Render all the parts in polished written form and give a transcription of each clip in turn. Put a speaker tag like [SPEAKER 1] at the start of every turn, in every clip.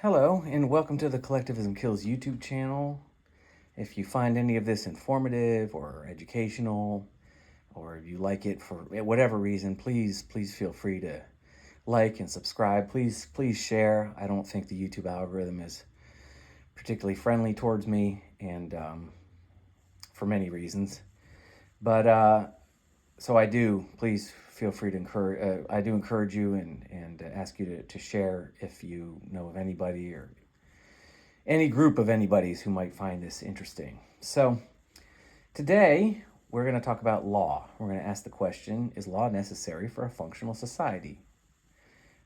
[SPEAKER 1] Hello, and welcome to the Collectivism Kills YouTube channel. If you find any of this informative or educational, or if you like it for whatever reason, please feel free to like and subscribe. Please share. I don't think the YouTube algorithm is particularly friendly towards me, and for many reasons. But so I do. Please feel free to encourage. I do encourage you and ask you to share if you know of anybody or any group of anybody's who might find this interesting. So today we're going to talk about law. We're going to ask the question, is law necessary for a functional society?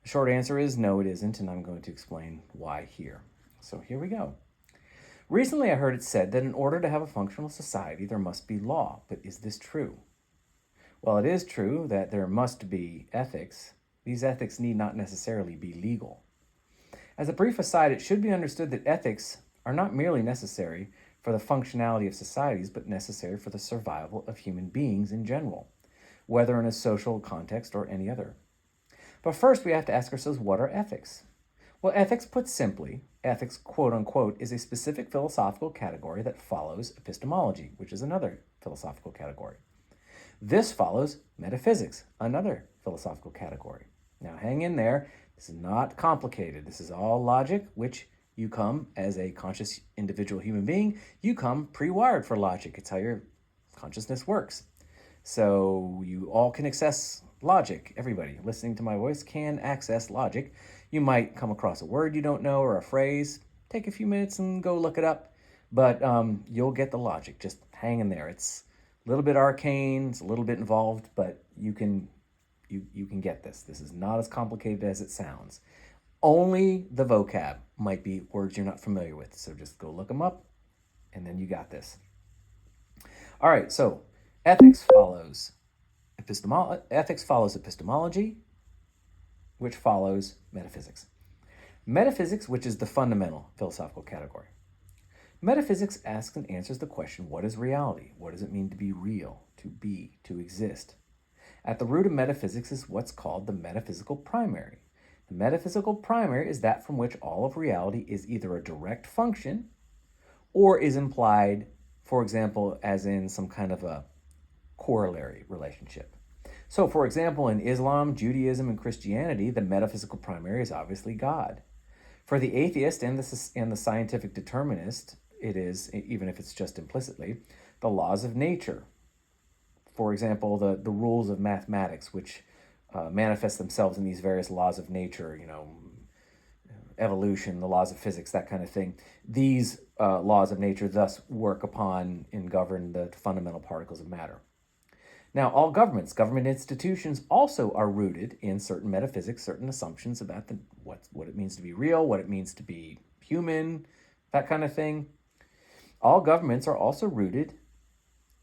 [SPEAKER 1] The short answer is no, it isn't, and I'm going to explain why here. So here we go. Recently I heard it said that in order to have a functional society, there must be law. But is this true? While it is true that there must be ethics, these ethics need not necessarily be legal. As a brief aside, it should be understood that ethics are not merely necessary for the functionality of societies, but necessary for the survival of human beings in general, whether in a social context or any other. But first, we have to ask ourselves, what are ethics? Well, ethics, put simply, ethics, quote unquote, is a specific philosophical category that follows epistemology, which is another philosophical category. This follows metaphysics, another philosophical category. Now, hang in there. This is not complicated. This is all logic, which you come as a conscious individual human being. You come pre-wired for logic. It's how your consciousness works. So you all can access logic. Everybody listening to my voice can access logic. You might come across a word you don't know or a phrase. Take a few minutes and go look it up. But you'll get the logic. Just hang in there. It's a little bit arcane. It's a little bit involved, but you can get this. This is not as complicated as it sounds. Only the vocab might be words you're not familiar with. So just go look them up, and then you got this. All right, so ethics follows epistemology, which follows metaphysics. Metaphysics, which is the fundamental philosophical category. Metaphysics asks and answers the question, what is reality? What does it mean to be real, to be, to exist? At the root of metaphysics is what's called the metaphysical primary. The metaphysical primary is that from which all of reality is either a direct function or is implied, for example, as in some kind of a corollary relationship. So, for example, in Islam, Judaism, and Christianity, the metaphysical primary is obviously God. For the atheist and the scientific determinist, it is, even if it's just implicitly, the laws of nature. For example, the rules of mathematics, which manifest themselves in these various laws of nature, evolution, the laws of physics, that kind of thing. These laws of nature thus work upon and govern the fundamental particles of matter. Now, all government institutions also are rooted in certain metaphysics, certain assumptions about what it means to be real, what it means to be human, that kind of thing. All governments are also rooted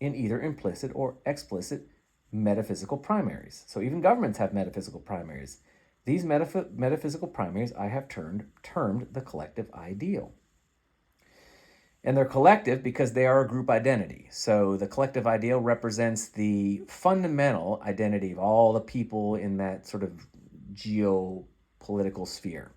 [SPEAKER 1] in either implicit or explicit metaphysical primaries. So even governments have metaphysical primaries. These metaphysical primaries I have termed the collective ideal. And they're collective because they are a group identity. So the collective ideal represents the fundamental identity of all the people in that sort of geopolitical sphere.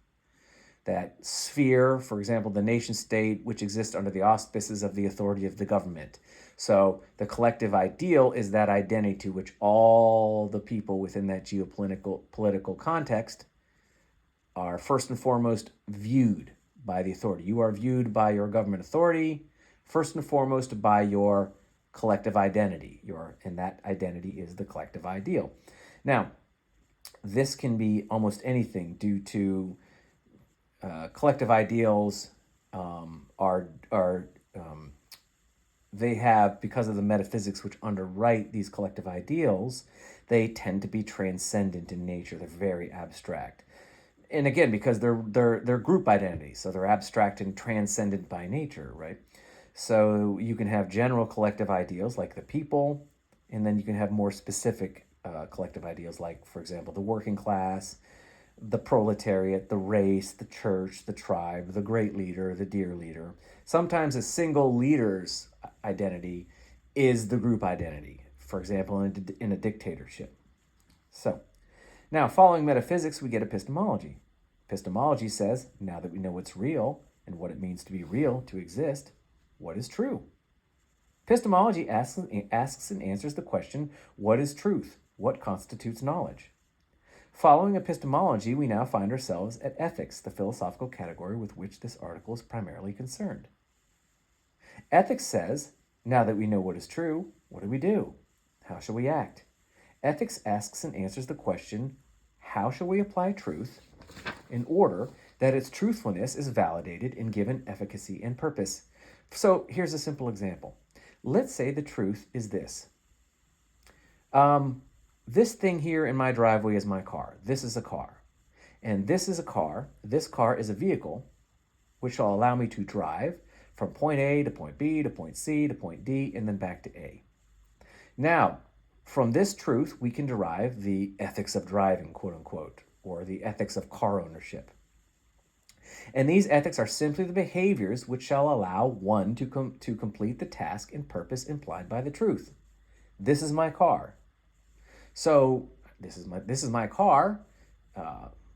[SPEAKER 1] That sphere, for example, the nation state, which exists under the auspices of the authority of the government. So the ideal is that identity to which all the people within that political context are first and foremost viewed by the authority. You are viewed by your government authority, first and foremost by your collective identity. And that identity is the collective ideal. Now, this can be almost anything due to collective ideals they have, because of the metaphysics which underwrite these collective ideals, they tend to be transcendent in nature. They're very abstract. And again, because they're group identities, so they're abstract and transcendent by nature, right? So you can have general collective ideals like the people, and then you can have more specific collective ideals like, for example, the working class, the proletariat, the race, the church, the tribe, the great leader, the dear leader. Sometimes a single leader's identity is the group identity, for example, in a dictatorship. So, now following metaphysics, we get epistemology. Epistemology says, now that we know what's real and what it means to be real, to exist, what is true? Epistemology asks and answers the question, what is truth? What constitutes knowledge? Following epistemology, we now find ourselves at ethics, the philosophical category with which this article is primarily concerned. Ethics says, now that we know what is true, what do we do? How shall we act? Ethics asks and answers the question, how shall we apply truth in order that its truthfulness is validated and given efficacy and purpose? So here's a simple example. Let's say the truth is this. This thing here in my driveway is my car. This is a car. And this is a car. This car is a vehicle which shall allow me to drive from point A to point B to point C to point D and then back to A. Now, from this truth, we can derive the ethics of driving, quote unquote, or the ethics of car ownership. And these ethics are simply the behaviors which shall allow one to complete the task and purpose implied by the truth. This is my car. So this is my car.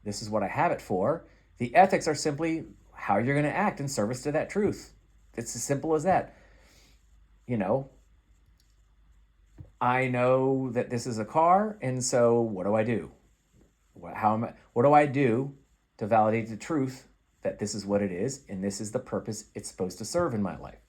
[SPEAKER 1] This is what I have it for. The ethics are simply how you're going to act in service to that truth. It's as simple as that. You know, I know that this is a car, and so what do I do? What do I do to validate the truth that this is what it is, and this is the purpose it's supposed to serve in my life?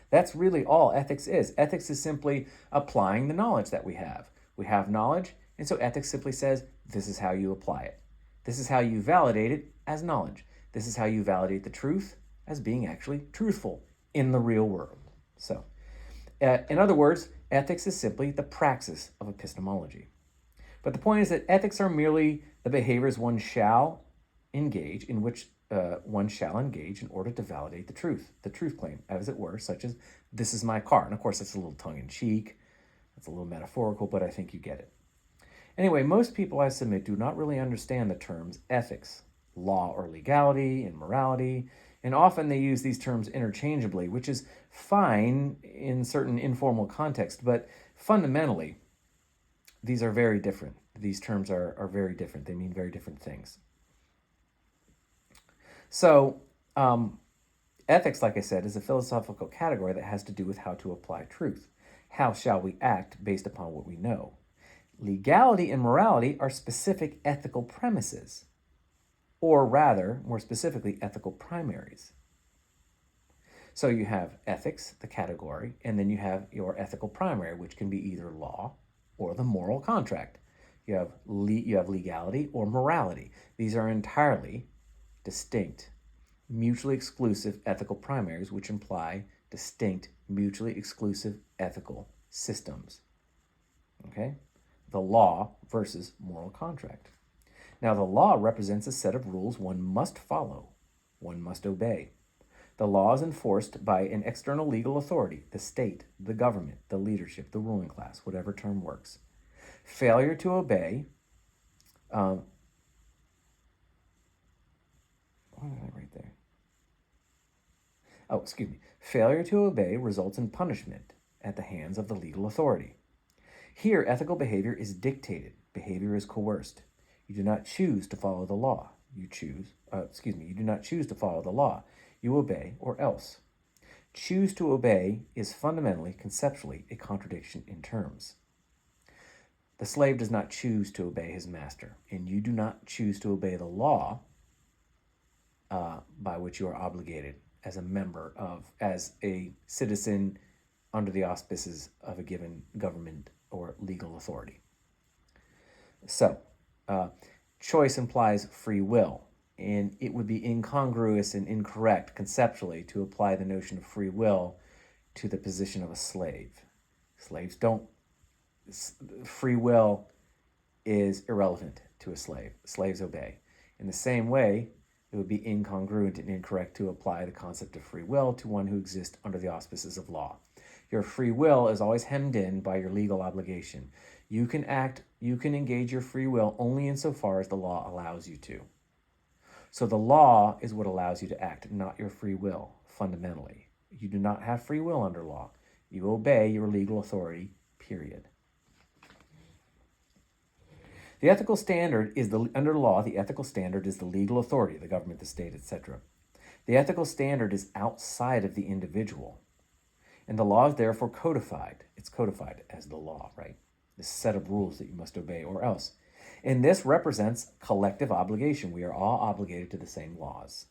[SPEAKER 1] That's really all ethics is. Ethics is simply applying the knowledge that we have. We have knowledge, and so ethics simply says, this is how you apply it. This is how you validate it as knowledge. This is how you validate the truth as being actually truthful in the real world. So, in other words, ethics is simply the praxis of epistemology. But the point is that ethics are merely the behaviors one shall engage in order to validate the truth claim, as it were, such as, this is my car. And of course, that's a little tongue-in-cheek, that's a little metaphorical, but I think you get it. Anyway, most people, I submit, do not really understand the terms ethics, law or legality, and morality, and often they use these terms interchangeably, which is fine in certain informal contexts, but fundamentally, these are very different. These terms are very different. They mean very different things. So, ethics, like I said, is a philosophical category that has to do with how to apply truth. How shall we act based upon what we know? Legality and morality are specific ethical premises, or rather, more specifically, ethical primaries. So you have ethics, the category, and then you have your ethical primary, which can be either law or the moral contract. You have legality or morality. These are entirely distinct, mutually exclusive ethical primaries, which imply distinct, mutually exclusive ethical systems. Okay? The law versus moral contract. Now, the law represents a set of rules one must follow, one must obey. The law is enforced by an external legal authority, the state, the government, the leadership, the ruling class, whatever term works. Failure to obey, what did I write there? Failure to obey results in punishment at the hands of the legal authority. Here, ethical behavior is dictated. Behavior is coerced. You do not choose to follow the law. You do not choose to follow the law. You obey or else. Choose to obey is fundamentally, conceptually, a contradiction in terms. The slave does not choose to obey his master, and you do not choose to obey the law by which you are obligated as a citizen under the auspices of a given government or legal authority. So, choice implies free will, and it would be incongruous and incorrect conceptually to apply the notion of free will to the position of a slave. Free will is irrelevant to a slave. Slaves obey. In the same way, it would be incongruent and incorrect to apply the concept of free will to one who exists under the auspices of law. Your free will is always hemmed in by your legal obligation. You can engage your free will only insofar as the law allows you to. So the law is what allows you to act, not your free will, fundamentally. You do not have free will under law. You obey your legal authority, period. The ethical standard is under law, the ethical standard is the legal authority, the government, the state, etc. The ethical standard is outside of the individual. And the law is therefore codified. It's codified as the law, right? This set of rules that you must obey or else. And this represents collective obligation. We are all obligated to the same laws.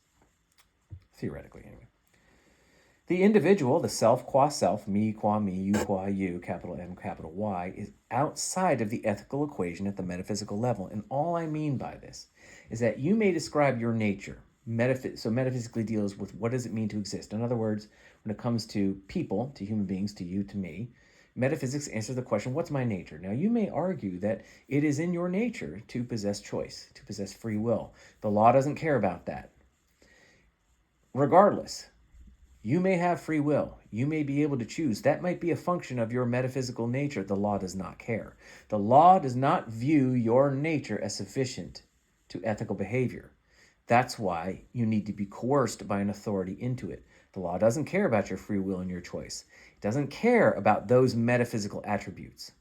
[SPEAKER 1] Theoretically, anyway. The individual, the self qua self, me qua me, you qua you, capital M, capital Y, is outside of the ethical equation at the metaphysical level. And all I mean by this is that you may describe your nature. So metaphysically deals with what does it mean to exist. In other words, when it comes to people, to human beings, to you, to me, metaphysics answers the question, what's my nature? Now, you may argue that it is in your nature to possess choice, to possess free will. The law doesn't care about that. Regardless, you may have free will. You may be able to choose. That might be a function of your metaphysical nature. The law does not care. The law does not view your nature as sufficient to ethical behavior. That's why you need to be coerced by an authority into it. The law doesn't care about your free will and your choice. It doesn't care about those metaphysical attributes.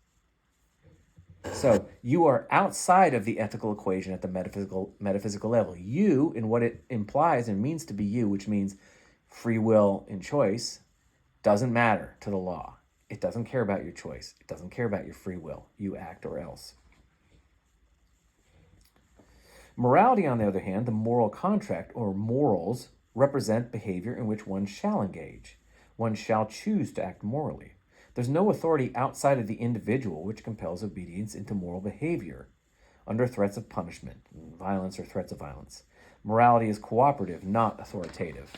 [SPEAKER 1] So you are outside of the ethical equation at the metaphysical level. You, in what it implies and means to be you, which means free will and choice, doesn't matter to the law. It doesn't care about your choice. It doesn't care about your free will. You act or else. Morality, on the other hand, the moral contract, or morals, represent behavior in which one shall engage. One shall choose to act morally. There's no authority outside of the individual which compels obedience into moral behavior under threats of punishment, violence, or threats of violence. Morality is cooperative, not authoritative.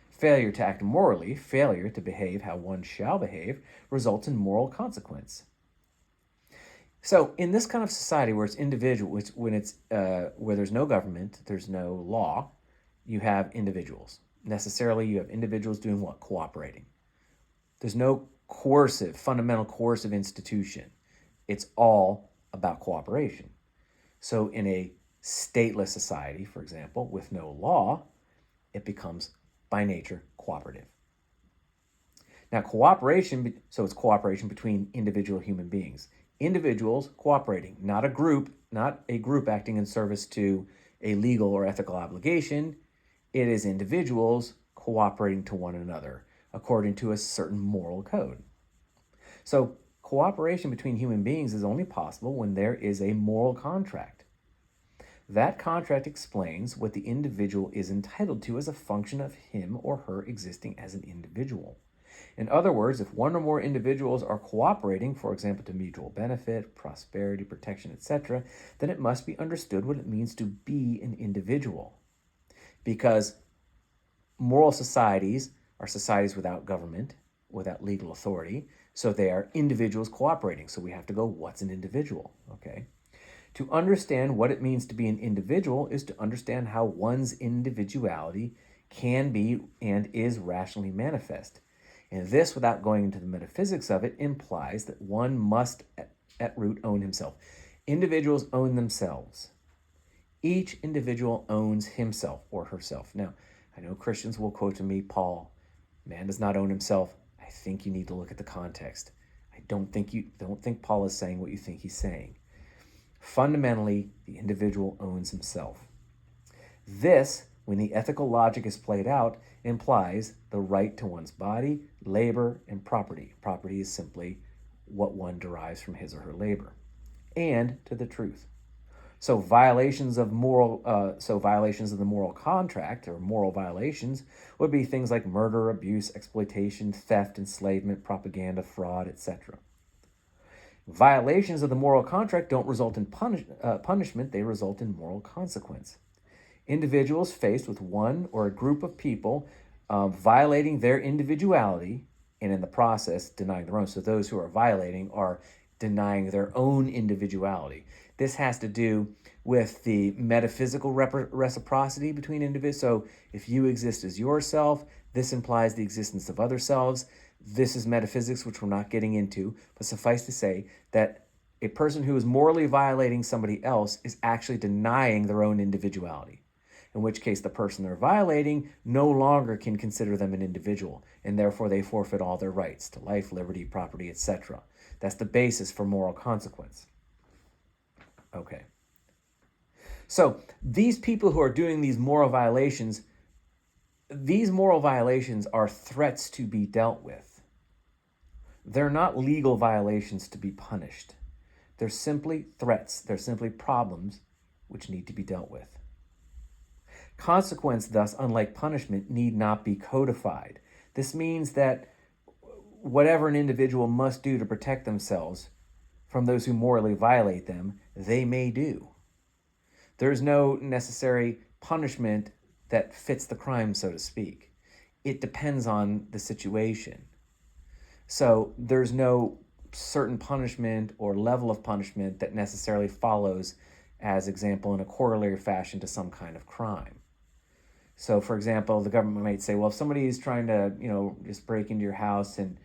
[SPEAKER 1] Failure to act morally, failure to behave how one shall behave, results in moral consequence. So in this kind of society where it's individual, where there's no government, there's no law, you have individuals. Necessarily, you have individuals doing what? Cooperating. There's no fundamental coercive institution. It's all about cooperation. So in a stateless society, for example, with no law, it becomes by nature cooperative. Now, so it's cooperation between individual human beings. Individuals cooperating, not a group acting in service to a legal or ethical obligation. It is individuals cooperating to one another according to a certain moral code. So cooperation between human beings is only possible when there is a moral contract. That contract explains what the individual is entitled to as a function of him or her existing as an individual. In other words, if one or more individuals are cooperating, for example, to mutual benefit, prosperity, protection, etc., then it must be understood what it means to be an individual. Because moral societies are societies without government, without legal authority, so they are individuals cooperating. So we have to go, what's an individual? Okay. To understand what it means to be an individual is to understand how one's individuality can be and is rationally manifest. And this, without going into the metaphysics of it, implies that one must at root own himself. Individuals own themselves. Each individual owns himself or herself. Now, I know Christians will quote to me, Paul, man does not own himself. I think you need to look at the context. I don't think Paul is saying what you think he's saying. Fundamentally, the individual owns himself. This, when the ethical logic is played out, implies the right to one's body, labor, and property. Property is simply what one derives from his or her labor, and to the truth. So violations of the moral contract, or moral violations, would be things like murder, abuse, exploitation, theft, enslavement, propaganda, fraud, etc. Violations of the moral contract don't result in punishment, they result in moral consequence. Individuals faced with one or a group of people violating their individuality, and in the process denying their own. So those who are violating are denying their own individuality. This has to do with the metaphysical reciprocity between individuals. So if you exist as yourself, this implies the existence of other selves. This is metaphysics, which we're not getting into, but suffice to say that a person who is morally violating somebody else is actually denying their own individuality, in which case the person they're violating no longer can consider them an individual, and therefore they forfeit all their rights to life, liberty, property, etc. That's the basis for moral consequence. Okay. So these people who are doing these moral violations are threats to be dealt with. They're not legal violations to be punished. They're simply threats. They're simply problems which need to be dealt with. Consequence, thus, unlike punishment, need not be codified. This means that whatever an individual must do to protect themselves from those who morally violate them, they may do. There's no necessary punishment that fits the crime, so to speak. It depends on the situation. So there's no certain punishment or level of punishment that necessarily follows, as example, in a corollary fashion to some kind of crime. So, for example, the government might say, well, if somebody is trying to, just break into your house and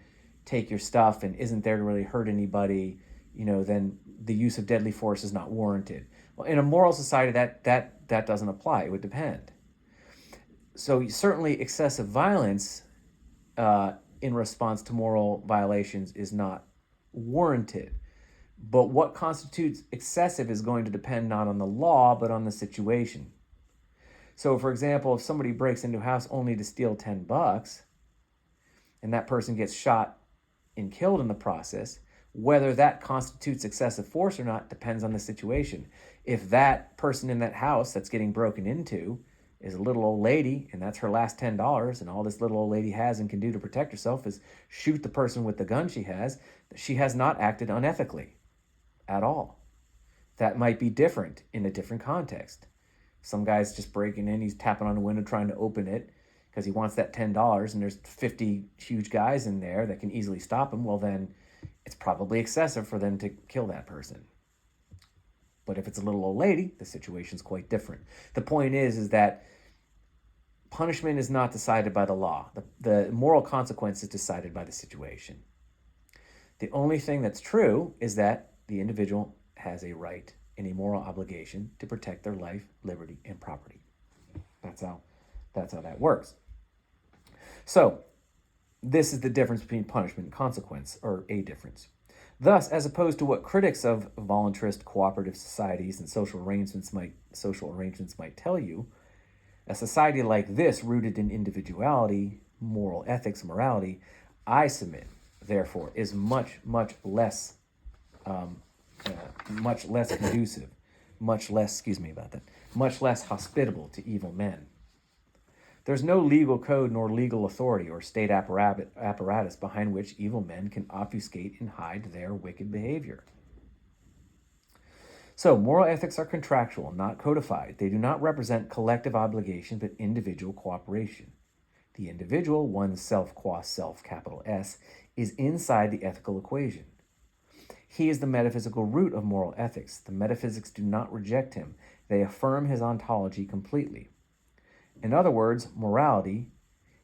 [SPEAKER 1] take your stuff and isn't there to really hurt anybody, then the use of deadly force is not warranted. Well, in a moral society, that doesn't apply. It would depend. So certainly excessive violence in response to moral violations is not warranted. But what constitutes excessive is going to depend not on the law, but on the situation. So, for example, if somebody breaks into a house only to steal $10 and that person gets shot and killed in the process, whether that constitutes excessive force or not depends on the situation. If that person in that house that's getting broken into is a little old lady and that's her last $10 and all this little old lady has and can do to protect herself is shoot the person with the gun she has not acted unethically at all. That might be different in a different context. Some guy's just breaking in, he's tapping on the window trying to open it because he wants that $10 and there's 50 huge guys in there that can easily stop him. Well, then it's probably excessive for them to kill that person. But if it's a little old lady, the situation's quite different. The point is that punishment is not decided by the law. The moral consequence is decided by the situation. The only thing that's true is that the individual has a right and a moral obligation to protect their life, liberty, and property. That's how that works. So, this is the difference between punishment and consequence, or a difference. Thus, as opposed to what critics of voluntarist cooperative societies and social arrangements might tell you, a society like this, rooted in individuality, moral ethics, morality, I submit, therefore, is much less conducive, much less hospitable to evil men. There's no legal code nor legal authority or state apparatus behind which evil men can obfuscate and hide their wicked behavior. So, moral ethics are contractual, not codified. They do not represent collective obligation, but individual cooperation. The individual, oneself qua self, capital S, is inside the ethical equation. He is the metaphysical root of moral ethics. The metaphysics do not reject him. They affirm his ontology completely. In other words, morality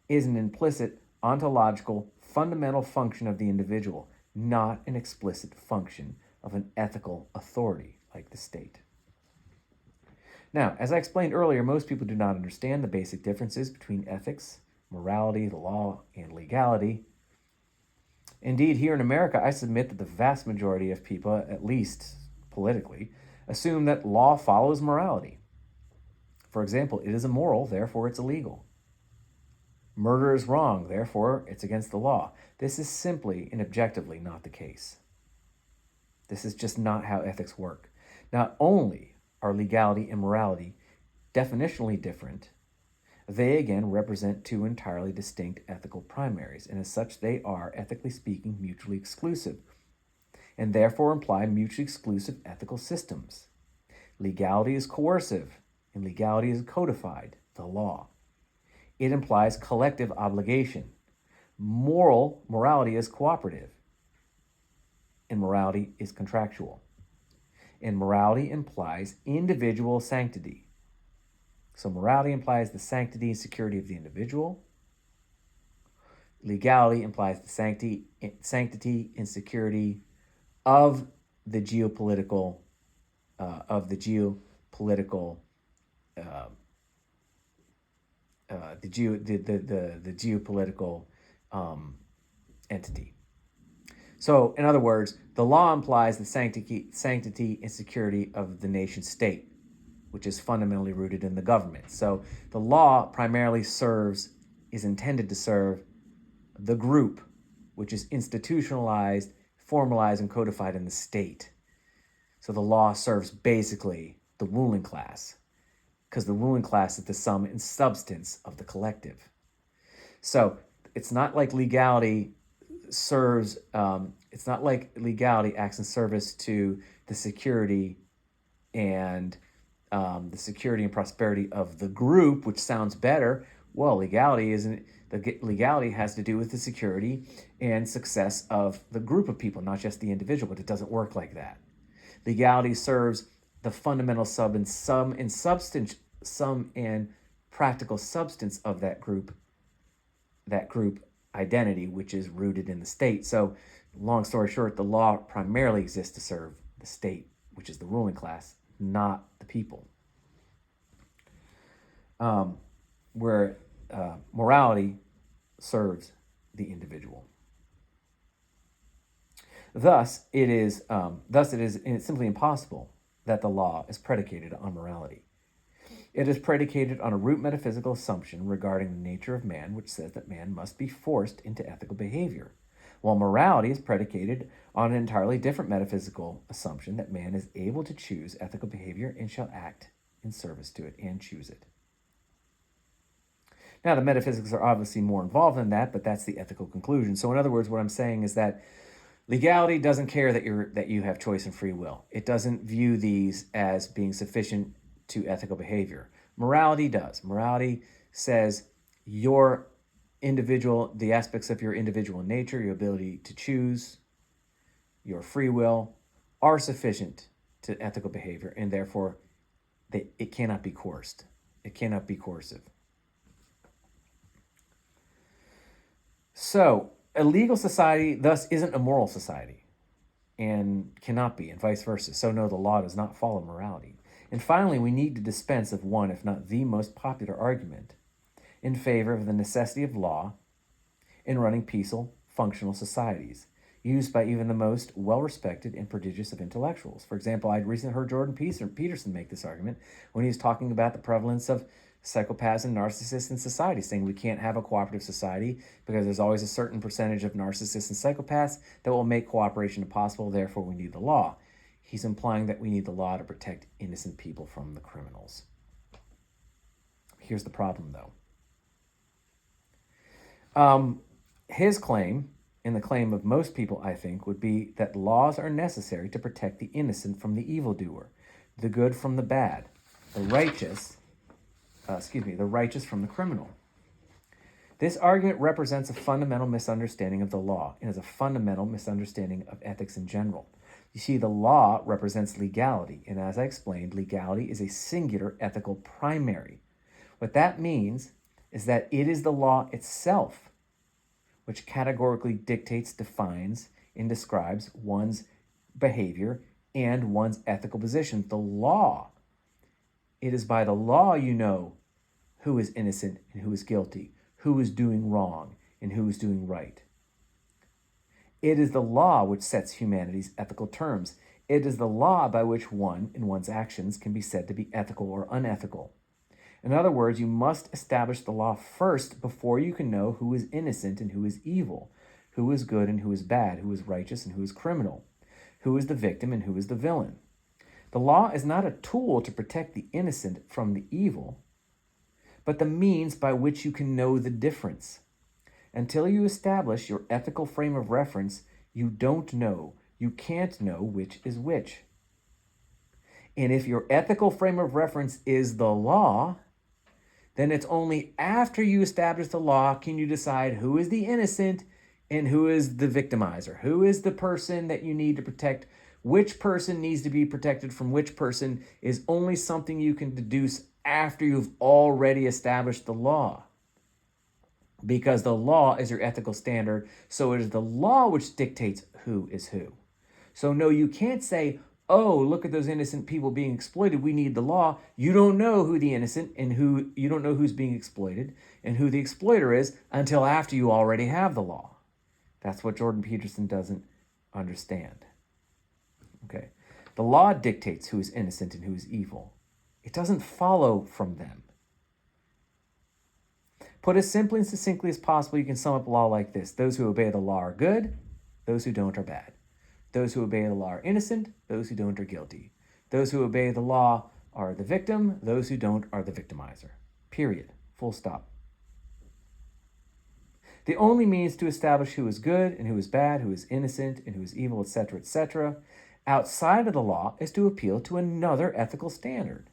[SPEAKER 1] is an implicit, ontological, fundamental function of the individual, not an explicit function of an ethical authority like the state. Now, as I explained earlier, most people do not understand the basic differences between ethics, morality, the law, and legality. Indeed, here in America, I submit that the vast majority of people, at least politically, assume that law follows morality. For example, it is immoral, therefore it's illegal. Murder is wrong, therefore it's against the law. This is simply and objectively not the case. This is just not how ethics work. Not only are legality and morality definitionally different, they again represent two entirely distinct ethical primaries, and as such they are, ethically speaking, mutually exclusive, and therefore imply mutually exclusive ethical systems. Legality is coercive, and legality is codified, the law. It implies collective obligation. Morality is cooperative, and morality is contractual. And morality implies individual sanctity. So morality implies the sanctity and security of the individual. Legality implies the sanctity and security of the geopolitical geopolitical entity. So, in other words, the law implies the sanctity and security of the nation state, which is fundamentally rooted in the government. So, the law primarily is intended to serve the group, which is institutionalized, formalized, and codified in the state. So, the law serves basically the ruling class, because the ruling class is the sum and substance of the collective. So, it's not like legality acts in service to the security and prosperity of the group, which sounds better. Well, legality isn't. Legality has to do with the security and success of the group of people, not just the individual. But it doesn't work like that. Legality serves the fundamental sum and practical substance of that group identity, which is rooted in the state. So, long story short, the law primarily exists to serve the state, which is the ruling class, not the people. Where morality serves the individual. Thus, it is simply impossible that the law is predicated on morality. It is predicated on a root metaphysical assumption regarding the nature of man, which says that man must be forced into ethical behavior, while morality is predicated on an entirely different metaphysical assumption that man is able to choose ethical behavior and shall act in service to it and choose it. Now, the metaphysics are obviously more involved than that, but that's the ethical conclusion. So, in other words, what I'm saying is that legality doesn't care that you have choice and free will. It doesn't view these as being sufficient to ethical behavior. Morality does. Morality says the aspects of your individual nature, your ability to choose, your free will, are sufficient to ethical behavior, and therefore it cannot be coerced. It cannot be coercive. So, a legal society thus isn't a moral society and cannot be, and vice versa. So, no, the law does not follow morality. And finally, we need to dispense of one, if not the most popular argument in favor of the necessity of law in running peaceful, functional societies, used by even the most well-respected and prodigious of intellectuals. For example, I'd recently heard Jordan Peterson make this argument when he was talking about the prevalence of psychopaths and narcissists in society, saying we can't have a cooperative society because there's always a certain percentage of narcissists and psychopaths that will make cooperation impossible, therefore we need the law. He's implying that we need the law to protect innocent people from the criminals. Here's the problem, though. His claim, and the claim of most people, I think, would be that laws are necessary to protect the innocent from the evildoer, the good from the bad, the righteous from the criminal. This argument represents a fundamental misunderstanding of the law and is a fundamental misunderstanding of ethics in general. You see, the law represents legality, and as I explained, legality is a singular ethical primary. What that means is that it is the law itself which categorically dictates, defines, and describes one's behavior and one's ethical position. The law. It is by the law you know who is innocent and who is guilty, who is doing wrong and who is doing right. It is the law which sets humanity's ethical terms. It is the law by which one, in one's actions, can be said to be ethical or unethical. In other words, you must establish the law first before you can know who is innocent and who is evil, who is good and who is bad, who is righteous and who is criminal, who is the victim and who is the villain. The law is not a tool to protect the innocent from the evil, but the means by which you can know the difference. Until you establish your ethical frame of reference, you can't know which is which. And if your ethical frame of reference is the law, then it's only after you establish the law can you decide who is the innocent and who is the victimizer, who is the person that you need to protect. Which person needs to be protected from which person is only something you can deduce after you've already established the law. Because the law is your ethical standard, so it is the law which dictates who is who. So no, you can't say, oh, look at those innocent people being exploited, we need the law. You don't know who the innocent and you don't know who's being exploited and who the exploiter is until after you already have the law. That's what Jordan Peterson doesn't understand. Okay. The law dictates who is innocent and who is evil. It doesn't follow from them. Put as simply and succinctly as possible, you can sum up law like this. Those who obey the law are good. Those who don't are bad. Those who obey the law are innocent. Those who don't are guilty. Those who obey the law are the victim. Those who don't are the victimizer. Period. Full stop. The only means to establish who is good and who is bad, who is innocent and who is evil, etc., outside of the law is to appeal to another ethical standard,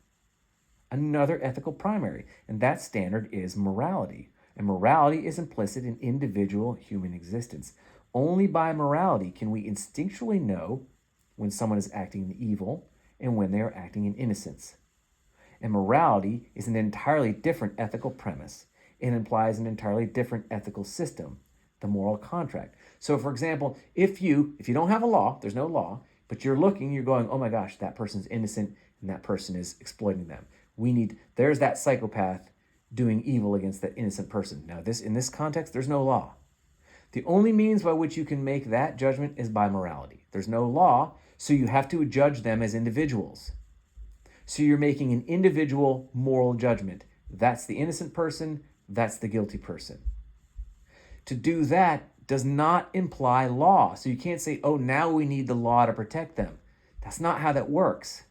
[SPEAKER 1] another ethical primary, and that standard is morality. And morality is implicit in individual human existence. Only by morality can we instinctually know when someone is acting in evil and when they are acting in innocence. And morality is an entirely different ethical premise. It implies an entirely different ethical system, the moral contract. So, for example, if you don't have a law, there's no law, but you're looking, you're going, oh my gosh, that person's innocent and that person is exploiting them. There's that psychopath doing evil against that innocent person. Now, in this context, there's no law. The only means by which you can make that judgment is by morality. There's no law, so you have to judge them as individuals. So you're making an individual moral judgment. That's the innocent person, that's the guilty person. To do that does not imply law. So you can't say, oh, now we need the law to protect them. That's not how that works.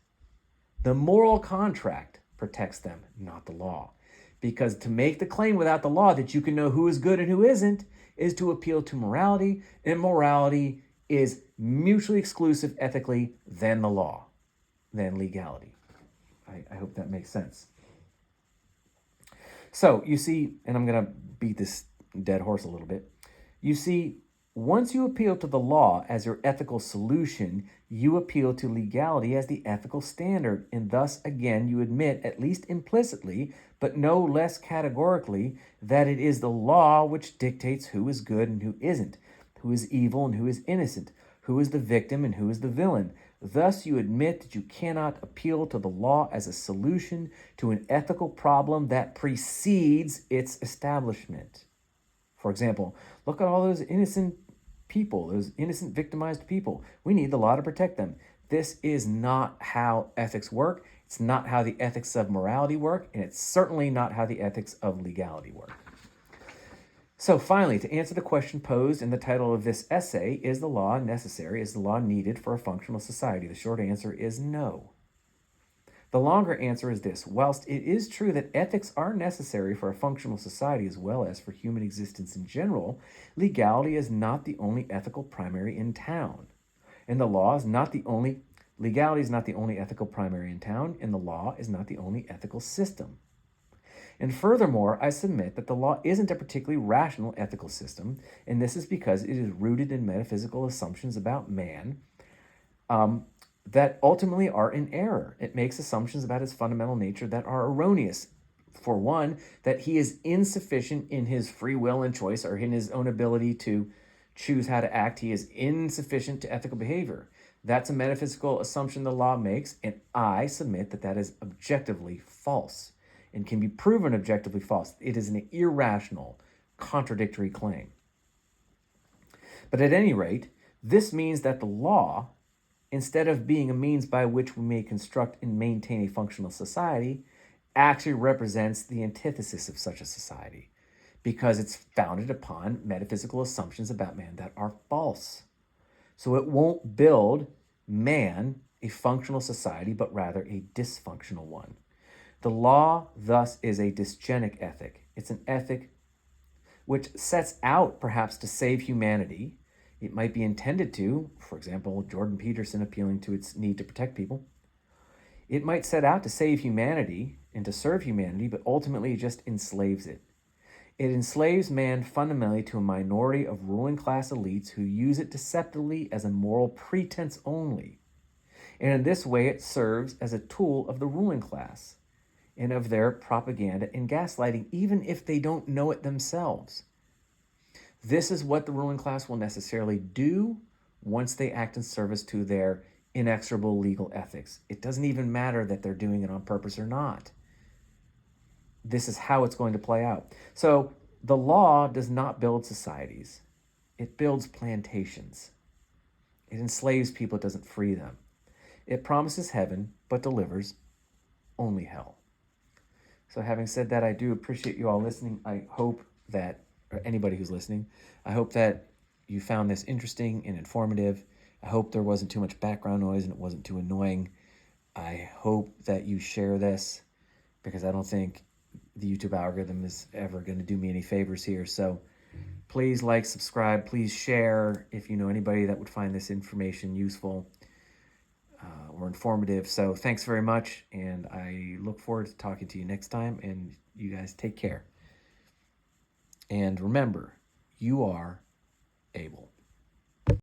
[SPEAKER 1] The moral contract protects them, not the law. Because to make the claim without the law that you can know who is good and who isn't is to appeal to morality, and morality is mutually exclusive ethically than the law, than legality. I hope that makes sense. So you see, and I'm going to beat this dead horse a little bit. You see, once you appeal to the law as your ethical solution, you appeal to legality as the ethical standard. And thus, again, you admit, at least implicitly, but no less categorically, that it is the law which dictates who is good and who isn't, who is evil and who is innocent, who is the victim and who is the villain. Thus, you admit that you cannot appeal to the law as a solution to an ethical problem that precedes its establishment. For example, look at all those innocent people, those innocent victimized people. We need the law to protect them. This is not how ethics work. It's not how the ethics of morality work, and it's certainly not how the ethics of legality work. So finally, to answer the question posed in the title of this essay, is the law necessary? Is the law needed for a functional society? The short answer is no. The longer answer is this. Whilst it is true that ethics are necessary for a functional society as well as for human existence in general, legality is not the only ethical primary in town. And the law is not the only, legality is not the only ethical primary in town, and the law is not the only ethical system. And furthermore, I submit that the law isn't a particularly rational ethical system, and this is because it is rooted in metaphysical assumptions about man that ultimately are in error. It makes assumptions about his fundamental nature that are erroneous. For one, that he is insufficient in his free will and choice, or in his own ability to choose how to act. He is insufficient to ethical behavior. That's a metaphysical assumption the law makes, and I submit that that is objectively false and can be proven objectively false. It is an irrational, contradictory claim. But at any rate, this means that the law, instead of being a means by which we may construct and maintain a functional society, actually represents the antithesis of such a society, because it's founded upon metaphysical assumptions about man that are false. So it won't build man a functional society, but rather a dysfunctional one. The law, thus, is a dysgenic ethic. It's an ethic which sets out, perhaps, to save humanity. It might be intended to, for example, Jordan Peterson appealing to its need to protect people. It might set out to save humanity and to serve humanity, but ultimately it just enslaves it. It enslaves man fundamentally to a minority of ruling class elites who use it deceptively as a moral pretense only. And in this way, it serves as a tool of the ruling class and of their propaganda and gaslighting, even if they don't know it themselves. This is what the ruling class will necessarily do once they act in service to their inexorable legal ethics. It doesn't even matter that they're doing it on purpose or not. This is how it's going to play out. So the law does not build societies. It builds plantations. It enslaves people, it doesn't free them. It promises heaven, but delivers only hell. So having said that, I do appreciate you all listening. I hope that, or anybody who's listening, I hope that you found this interesting and informative. I hope there wasn't too much background noise and it wasn't too annoying. I hope that you share this, because I don't think the YouTube algorithm is ever going to do me any favors here. So please like, subscribe, please share if you know anybody that would find this information useful or informative. So thanks very much, and I look forward to talking to you next time, and you guys take care. And remember, you are able.